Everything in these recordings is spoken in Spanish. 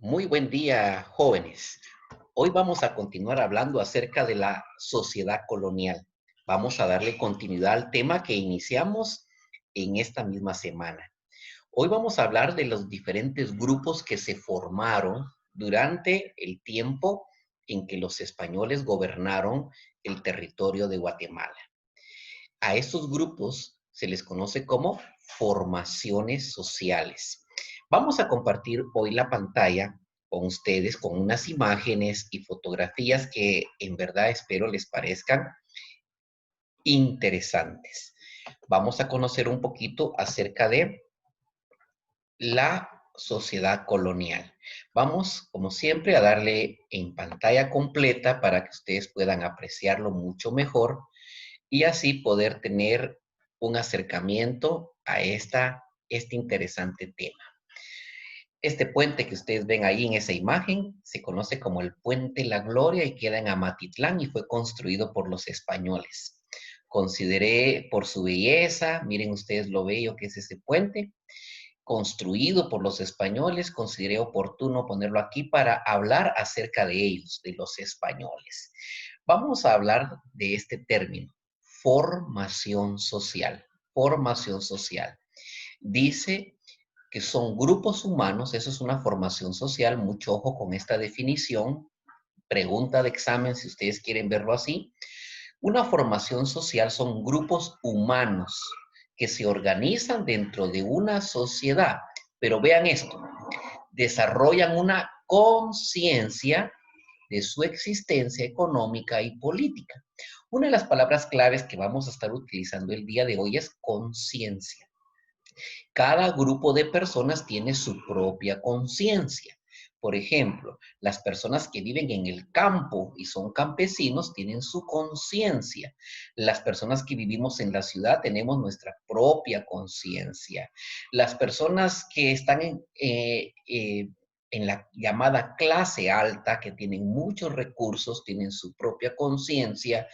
Muy buen día, jóvenes. Hoy vamos a continuar hablando acerca de la sociedad colonial. Vamos a darle continuidad al tema que iniciamos en esta misma semana. Hoy vamos a hablar de los diferentes grupos que se formaron durante el tiempo en que los españoles gobernaron el territorio de Guatemala. A estos grupos se les conoce como formaciones sociales. Vamos a compartir hoy la pantalla con ustedes con unas imágenes y fotografías que en verdad espero les parezcan interesantes. Vamos a conocer un poquito acerca de la sociedad colonial. Vamos, como siempre, a darle en pantalla completa para que ustedes puedan apreciarlo mucho mejor y así poder tener un acercamiento a este interesante tema. Este puente que ustedes ven ahí en esa imagen se conoce como el Puente La Gloria y queda en Amatitlán y fue construido por los españoles. Consideré por su belleza, miren ustedes lo bello que es ese puente, construido por los españoles, consideré oportuno ponerlo aquí para hablar acerca de ellos, de los españoles. Vamos a hablar de este término, formación social. Formación social. Dice que son grupos humanos, eso es una formación social, mucho ojo con esta definición, pregunta de examen si ustedes quieren verlo así. Una formación social son grupos humanos que se organizan dentro de una sociedad, pero vean esto, desarrollan una conciencia de su existencia económica y política. Una de las palabras claves que vamos a estar utilizando el día de hoy es conciencia. Cada grupo de personas tiene su propia conciencia. Por ejemplo, las personas que viven en el campo y son campesinos tienen su conciencia. Las personas que vivimos en la ciudad tenemos nuestra propia conciencia. Las personas que están en la llamada clase alta, que tienen muchos recursos, tienen su propia conciencia.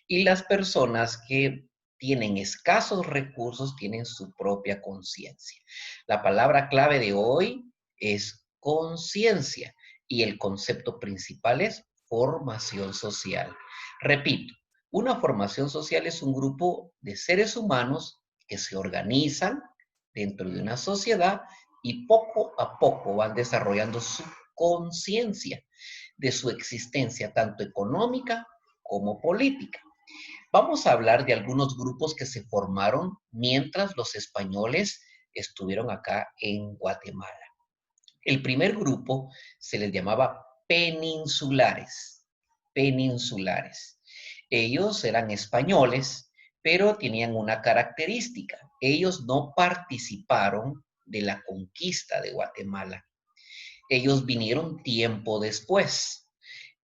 Y las personas que tienen escasos recursos, tienen su propia conciencia. La palabra clave de hoy es conciencia y el concepto principal es formación social. Repito, una formación social es un grupo de seres humanos que se organizan dentro de una sociedad y poco a poco van desarrollando su conciencia de su existencia, tanto económica como política. Vamos a hablar de algunos grupos que se formaron mientras los españoles estuvieron acá en Guatemala. El primer grupo se les llamaba peninsulares. Peninsulares. Ellos eran españoles, pero tenían una característica. Ellos no participaron de la conquista de Guatemala. Ellos vinieron tiempo después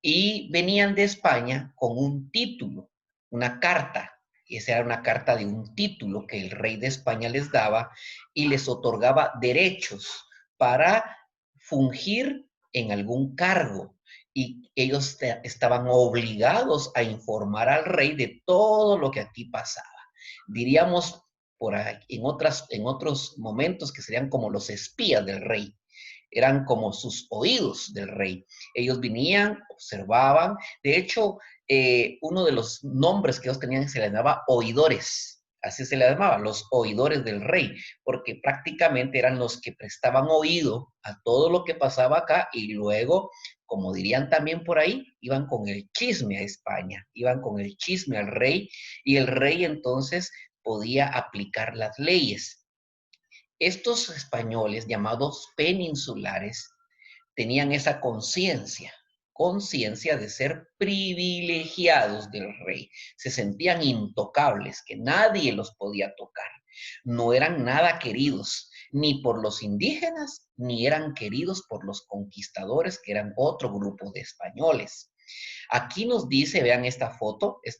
y venían de España con un título, una carta. Esa era una carta de un título que el rey de España les daba y les otorgaba derechos para fungir en algún cargo. Y ellos estaban obligados a informar al rey de todo lo que aquí pasaba. Diríamos por ahí, en otros momentos que serían como los espías del rey, eran como sus oídos del rey. Ellos venían, observaban. De hecho, uno de los nombres que ellos tenían se les llamaba oidores. Así se les llamaba, los oidores del rey, porque prácticamente eran los que prestaban oído a todo lo que pasaba acá y luego, como dirían también por ahí, iban con el chisme a España, iban con el chisme al rey y el rey entonces podía aplicar las leyes. Estos españoles llamados peninsulares tenían esa conciencia, conciencia de ser privilegiados del rey. Se sentían intocables, que nadie los podía tocar. No eran nada queridos, ni por los indígenas, ni eran queridos por los conquistadores, que eran otro grupo de españoles. Aquí nos dice, vean esta foto es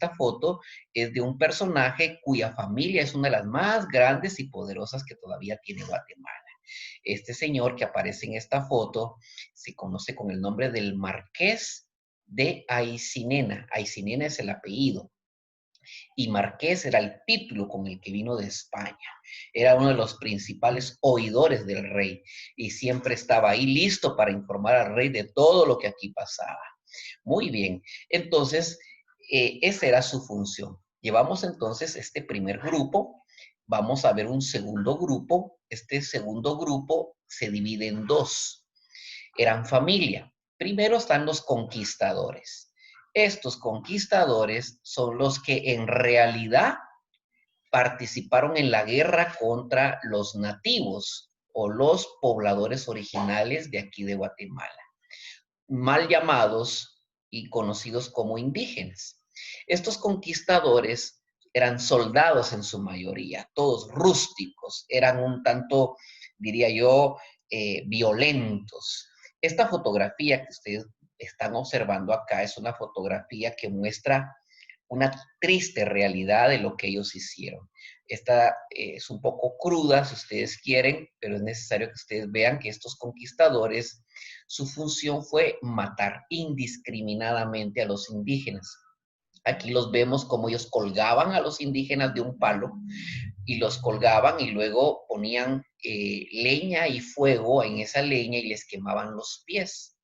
de un personaje cuya familia es una de las más grandes y poderosas que todavía tiene Guatemala. Este señor que aparece en esta foto se conoce con el nombre del Marqués de Aycinena. Aycinena es el apellido. y marqués era el título con el que vino de España. Era uno de los principales oidores del rey y siempre estaba ahí listo para informar al rey de todo lo que aquí pasaba. Muy bien, entonces esa era su función. Llevamos entonces este primer grupo, vamos a ver un segundo grupo. Este segundo grupo se divide en dos. Eran familia. Primero están los conquistadores. Estos conquistadores son los que en realidad participaron en la guerra contra los nativos o los pobladores originales de aquí de Guatemala, mal llamados y conocidos como indígenas. Estos conquistadores eran soldados en su mayoría, todos rústicos, eran un tanto, diría yo, violentos. Esta fotografía que ustedes están observando acá es una fotografía que muestra una triste realidad de lo que ellos hicieron. Esta es un poco cruda, si ustedes quieren, pero es necesario que ustedes vean que estos conquistadores, su función fue matar indiscriminadamente a los indígenas. Aquí los vemos como ellos colgaban a los indígenas de un palo y los colgaban y luego ponían leña y fuego en esa leña y les quemaban los pies.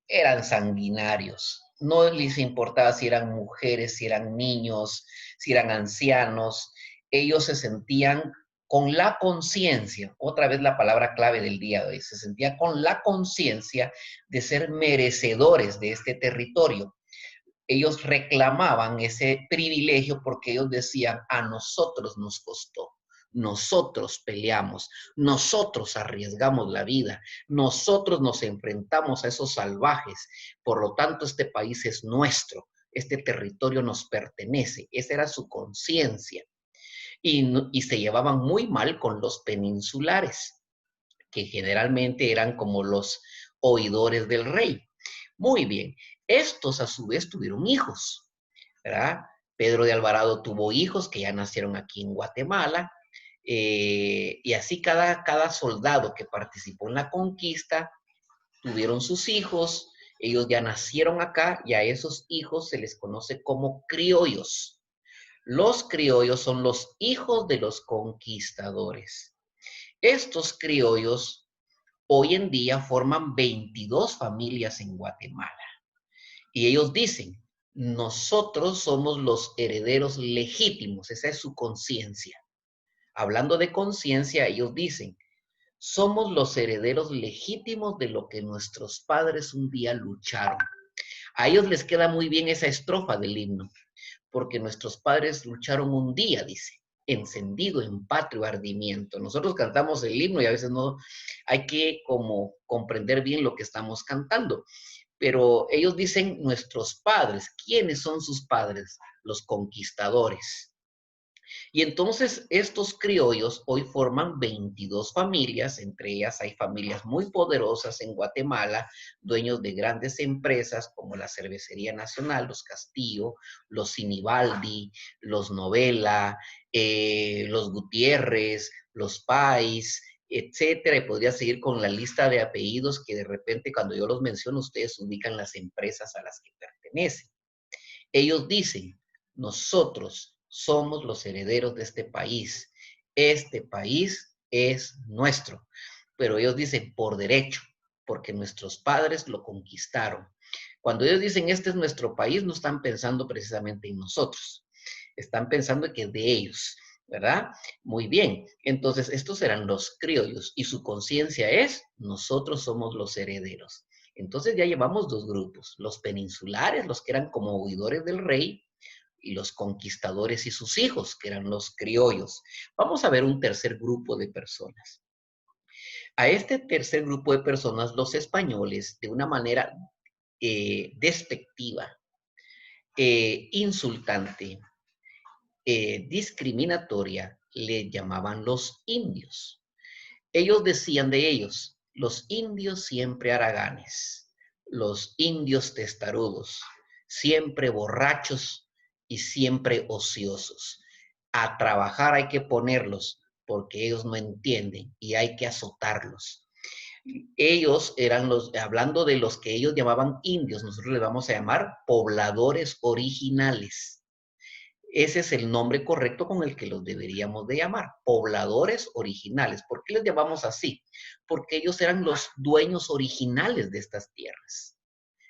Eran sanguinarios. No les importaba si eran mujeres, si eran niños, si eran ancianos. Ellos se sentían con la conciencia, otra vez la palabra clave del día de hoy, se sentían con la conciencia de ser merecedores de este territorio. Ellos reclamaban ese privilegio porque ellos decían, a nosotros nos costó. Nosotros peleamos, nosotros arriesgamos la vida, nosotros nos enfrentamos a esos salvajes, por lo tanto este país es nuestro, este territorio nos pertenece, esa era su conciencia. Y se llevaban muy mal con los peninsulares, que generalmente eran como los oidores del rey. Muy bien, estos a su vez tuvieron hijos, ¿verdad? Pedro de Alvarado tuvo hijos que ya nacieron aquí en Guatemala, y así cada soldado que participó en la conquista tuvieron sus hijos, ellos ya nacieron acá y a esos hijos se les conoce como criollos. Los criollos son los hijos de los conquistadores. Estos criollos hoy en día forman 22 familias en Guatemala. Y ellos dicen, nosotros somos los herederos legítimos, esa es su conciencia. Hablando de conciencia, ellos dicen, somos los herederos legítimos de lo que nuestros padres un día lucharon. A ellos les queda muy bien esa estrofa del himno, porque nuestros padres lucharon un día, dice, encendido en patrio ardimiento. Nosotros cantamos el himno y a veces no hay que como comprender bien lo que estamos cantando. Pero ellos dicen nuestros padres. ¿Quiénes son sus padres? Los conquistadores. Y entonces estos criollos hoy forman 22 familias, entre ellas hay familias muy poderosas en Guatemala, dueños de grandes empresas como la Cervecería Nacional, los Castillo, los Sinibaldi, los Novela, los Gutiérrez, los Pais, etcétera, y podría seguir con la lista de apellidos que de repente cuando yo los menciono ustedes ubican las empresas a las que pertenecen. Ellos dicen, nosotros somos los herederos de este país es nuestro, pero ellos dicen por derecho, porque nuestros padres lo conquistaron. Cuando ellos dicen este es nuestro país, no están pensando precisamente en nosotros, están pensando que es de ellos, ¿verdad? Muy bien, entonces estos eran los criollos y su conciencia es, nosotros somos los herederos. Entonces ya llevamos dos grupos, los peninsulares, los que eran como huidores del rey, y los conquistadores y sus hijos, que eran los criollos. Vamos a ver un tercer grupo de personas. A este tercer grupo de personas, los españoles, de una manera despectiva, insultante, discriminatoria, le llamaban los indios. Ellos decían de ellos, los indios siempre haraganes, los indios testarudos, siempre borrachos y siempre ociosos. A trabajar hay que ponerlos porque ellos no entienden y hay que azotarlos. Ellos eran los, hablando de los que ellos llamaban indios, nosotros les vamos a llamar pobladores originales. Ese es el nombre correcto con el que los deberíamos de llamar, pobladores originales. ¿Por qué les llamamos así? Porque ellos eran los dueños originales de estas tierras.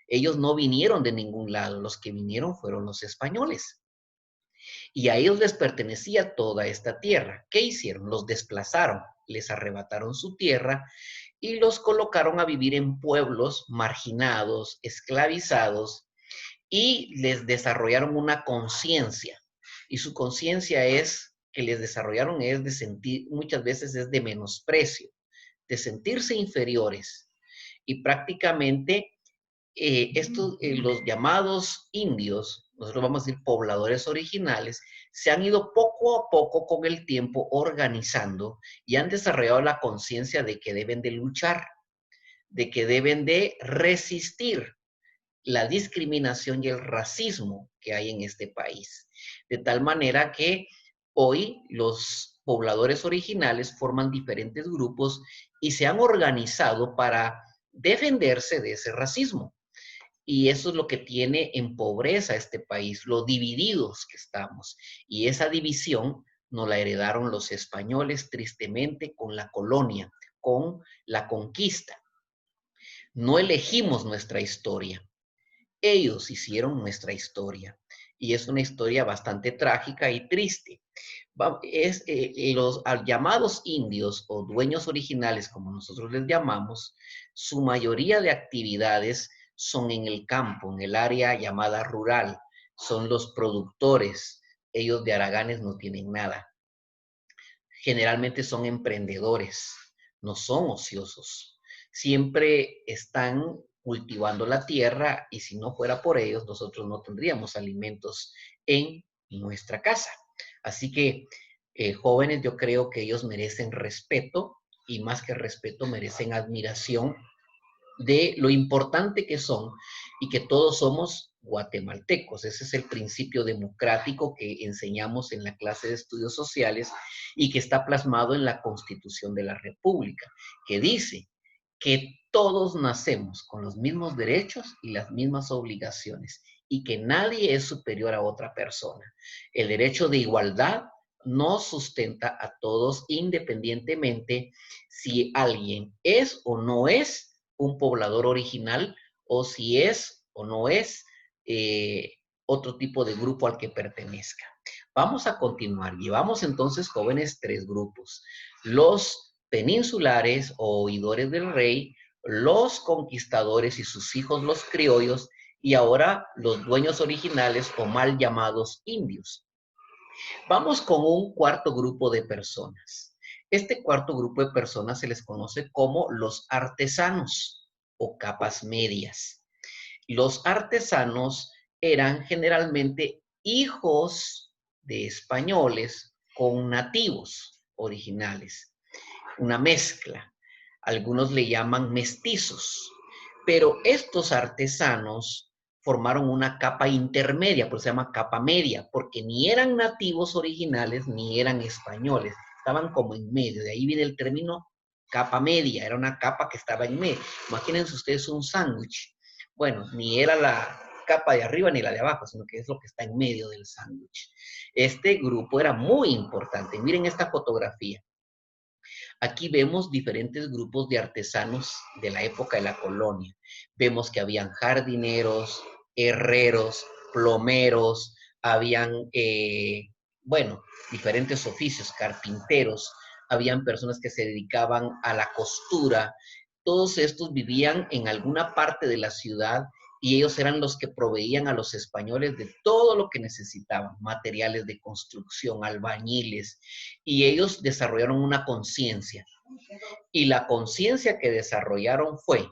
Ellos no vinieron de ningún lado, los que vinieron fueron los españoles. Y a ellos les pertenecía toda esta tierra. ¿Qué hicieron? Los desplazaron, les arrebataron su tierra y los colocaron a vivir en pueblos marginados, esclavizados, y les desarrollaron una conciencia. Y su conciencia es que les desarrollaron es de sentir, muchas veces es de menosprecio, de sentirse inferiores. Y prácticamente los llamados indios, nosotros vamos a decir pobladores originales, se han ido poco a poco con el tiempo organizando y han desarrollado la conciencia de que deben de luchar, de que deben de resistir la discriminación y el racismo que hay en este país. De tal manera que hoy los pobladores originales forman diferentes grupos y se han organizado para defenderse de ese racismo. Y eso es lo que tiene en pobreza este país, lo divididos que estamos. Y esa división nos la heredaron los españoles tristemente con la colonia, con la conquista. No elegimos nuestra historia. Ellos hicieron nuestra historia. Y es una historia bastante trágica y triste. Los llamados indios o dueños originales, como nosotros les llamamos, su mayoría de actividades son en el campo, en el área llamada rural. Son los productores. Ellos de haraganes no tienen nada. Generalmente son emprendedores, no son ociosos. Siempre están cultivando la tierra y si no fuera por ellos, nosotros no tendríamos alimentos en nuestra casa. Así que, jóvenes, yo creo que ellos merecen respeto y más que respeto merecen admiración de lo importante que son y que todos somos guatemaltecos. Ese es el principio democrático que enseñamos en la clase de estudios sociales y que está plasmado en la Constitución de la República, que dice que todos nacemos con los mismos derechos y las mismas obligaciones y que nadie es superior a otra persona. El derecho de igualdad nos sustenta a todos independientemente si alguien es o no es un poblador original o si es o no es otro tipo de grupo al que pertenezca. Vamos a continuar. Llevamos entonces, jóvenes, tres grupos. Los peninsulares o oidores del rey, los conquistadores y sus hijos, los criollos, y ahora los dueños originales o mal llamados indios. Vamos con un cuarto grupo de personas. Este cuarto grupo de personas se les conoce como los artesanos o capas medias. Los artesanos eran generalmente hijos de españoles con nativos originales, una mezcla. Algunos le llaman mestizos, pero estos artesanos formaron una capa intermedia, por eso se llama capa media, porque ni eran nativos originales ni eran españoles, estaban como en medio, de ahí viene el término capa media, era una capa que estaba en medio. Imagínense ustedes un sándwich. Bueno, ni era la capa de arriba ni la de abajo, sino que es lo que está en medio del sándwich. Este grupo era muy importante. Miren esta fotografía. Aquí vemos diferentes grupos de artesanos de la época de la colonia. Vemos que habían jardineros, herreros, plomeros, habían, bueno, diferentes oficios, carpinteros, habían personas que se dedicaban a la costura. Todos estos vivían en alguna parte de la ciudad y ellos eran los que proveían a los españoles de todo lo que necesitaban, materiales de construcción, albañiles, y ellos desarrollaron una conciencia. Y la conciencia que desarrollaron fue,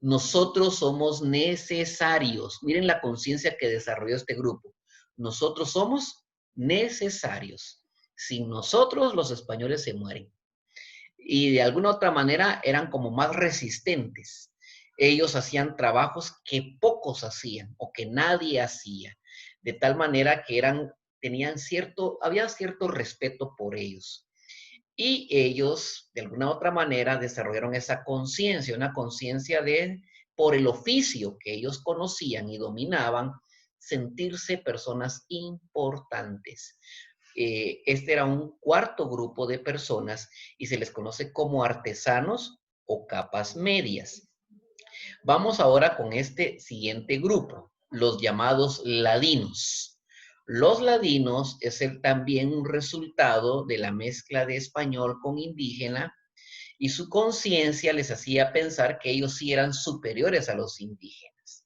nosotros somos necesarios. Miren la conciencia que desarrolló este grupo. Nosotros somos necesarios. Sin nosotros los españoles se mueren. Y de alguna otra manera eran como más resistentes. Ellos hacían trabajos que pocos hacían o que nadie hacía. De tal manera que había cierto respeto por ellos. Y ellos, de alguna otra manera, desarrollaron esa conciencia, una conciencia por el oficio que ellos conocían y dominaban, sentirse personas importantes. Este era un cuarto grupo de personas y se les conoce como artesanos o capas medias. Vamos ahora con este siguiente grupo, los llamados ladinos. Los ladinos es también un resultado de la mezcla de español con indígena y su conciencia les hacía pensar que ellos sí eran superiores a los indígenas.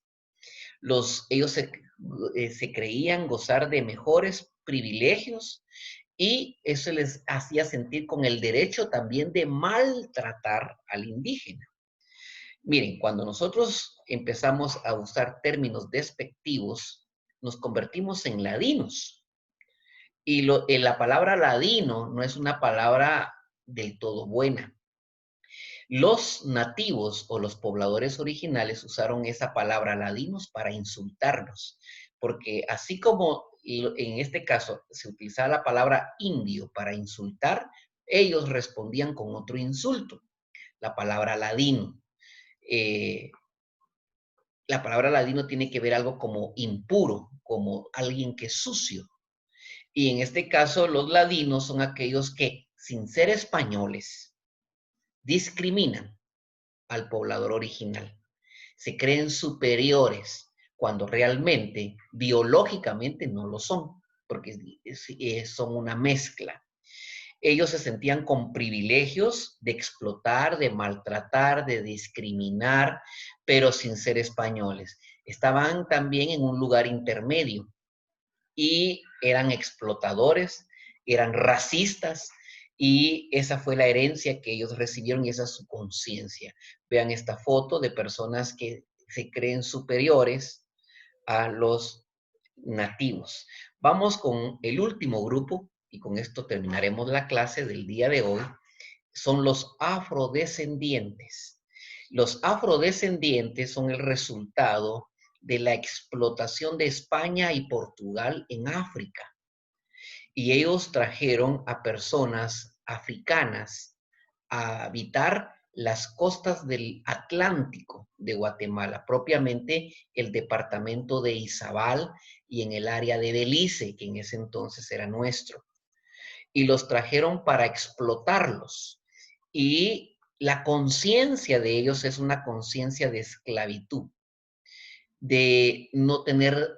Ellos se creían gozar de mejores privilegios y eso les hacía sentir con el derecho también de maltratar al indígena. Miren, cuando nosotros empezamos a usar términos despectivos, nos convertimos en ladinos. Y la palabra ladino no es una palabra del todo buena. Los nativos o los pobladores originales usaron esa palabra ladinos para insultarnos, porque así como en este caso se utilizaba la palabra indio para insultar, ellos respondían con otro insulto, la palabra ladino. La palabra ladino tiene que ver algo como impuro, como alguien que es sucio. Y en este caso, los ladinos son aquellos que, sin ser españoles, discriminan al poblador original. Se creen superiores cuando realmente, biológicamente, no lo son, porque son una mezcla. Ellos se sentían con privilegios de explotar, de maltratar, de discriminar, pero sin ser españoles. Estaban también en un lugar intermedio y eran explotadores, eran racistas y esa fue la herencia que ellos recibieron y esa es su conciencia. Vean esta foto de personas que se creen superiores a los nativos. Vamos con el último grupo y con esto terminaremos la clase del día de hoy. Son los afrodescendientes. Los afrodescendientes son el resultado de la explotación de España y Portugal en África. Y ellos trajeron a personas africanas a habitar las costas del Atlántico de Guatemala, propiamente el departamento de Izabal y en el área de Belice, que en ese entonces era nuestro. Y los trajeron para explotarlos. Y la conciencia de ellos es una conciencia de esclavitud, de no tener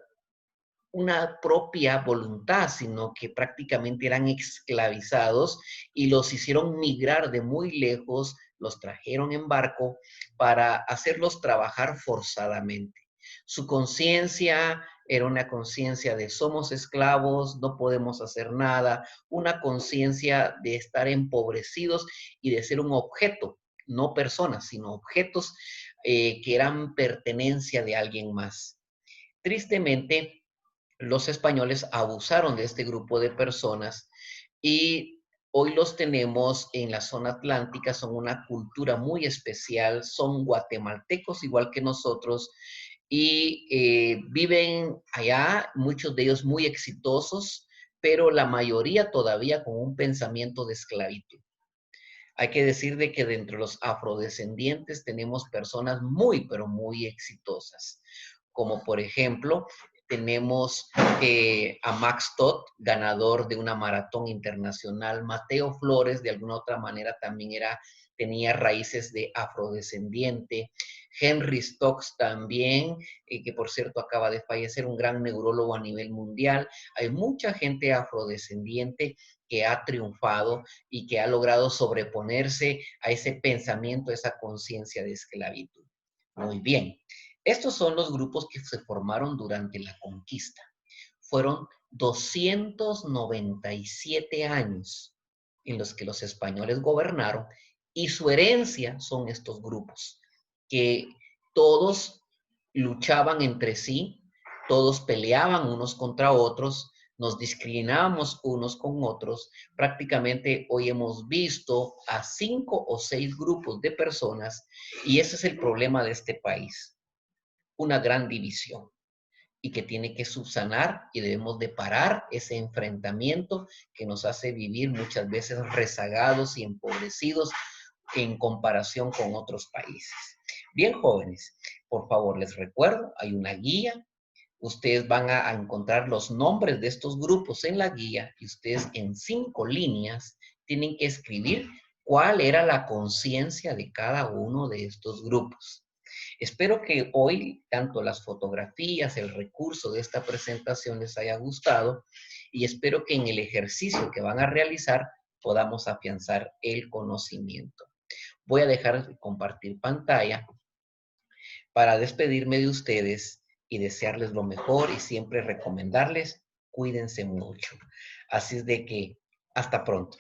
una propia voluntad, sino que prácticamente eran esclavizados y los hicieron migrar de muy lejos, los trajeron en barco para hacerlos trabajar forzadamente. Su conciencia era una conciencia de somos esclavos, no podemos hacer nada, una conciencia de estar empobrecidos y de ser un objeto, no personas, sino objetos que eran pertenencia de alguien más. Tristemente, los españoles abusaron de este grupo de personas y hoy los tenemos en la zona atlántica, son una cultura muy especial, son guatemaltecos igual que nosotros y viven allá, muchos de ellos muy exitosos, pero la mayoría todavía con un pensamiento de esclavitud. Hay que decir de que dentro de los afrodescendientes tenemos personas muy, pero muy exitosas, como por ejemplo tenemos a Max Todd, ganador de una maratón internacional. Mateo Flores, de alguna otra manera, también tenía raíces de afrodescendiente. Henry Stokes también, que por cierto acaba de fallecer, un gran neurólogo a nivel mundial. Hay mucha gente afrodescendiente que ha triunfado y que ha logrado sobreponerse a ese pensamiento, a esa conciencia de esclavitud. Muy bien. Estos son los grupos que se formaron durante la conquista. Fueron 297 años en los que los españoles gobernaron y su herencia son estos grupos, que todos luchaban entre sí, todos peleaban unos contra otros, nos discriminábamos unos con otros. Prácticamente hoy hemos visto a 5 o 6 grupos de personas y ese es el problema de este país. Una gran división y que tiene que subsanar y debemos de parar ese enfrentamiento que nos hace vivir muchas veces rezagados y empobrecidos en comparación con otros países. Bien, jóvenes, por favor, les recuerdo, hay una guía Ustedes van a encontrar los nombres de estos grupos en la guía y ustedes en 5 líneas tienen que escribir cuál era la conciencia de cada uno de estos grupos. Espero que hoy tanto las fotografías, el recurso de esta presentación les haya gustado y espero que en el ejercicio que van a realizar podamos afianzar el conocimiento. Voy a dejar de compartir pantalla para despedirme de ustedes y desearles lo mejor y siempre recomendarles, cuídense mucho. Así es de que, hasta pronto.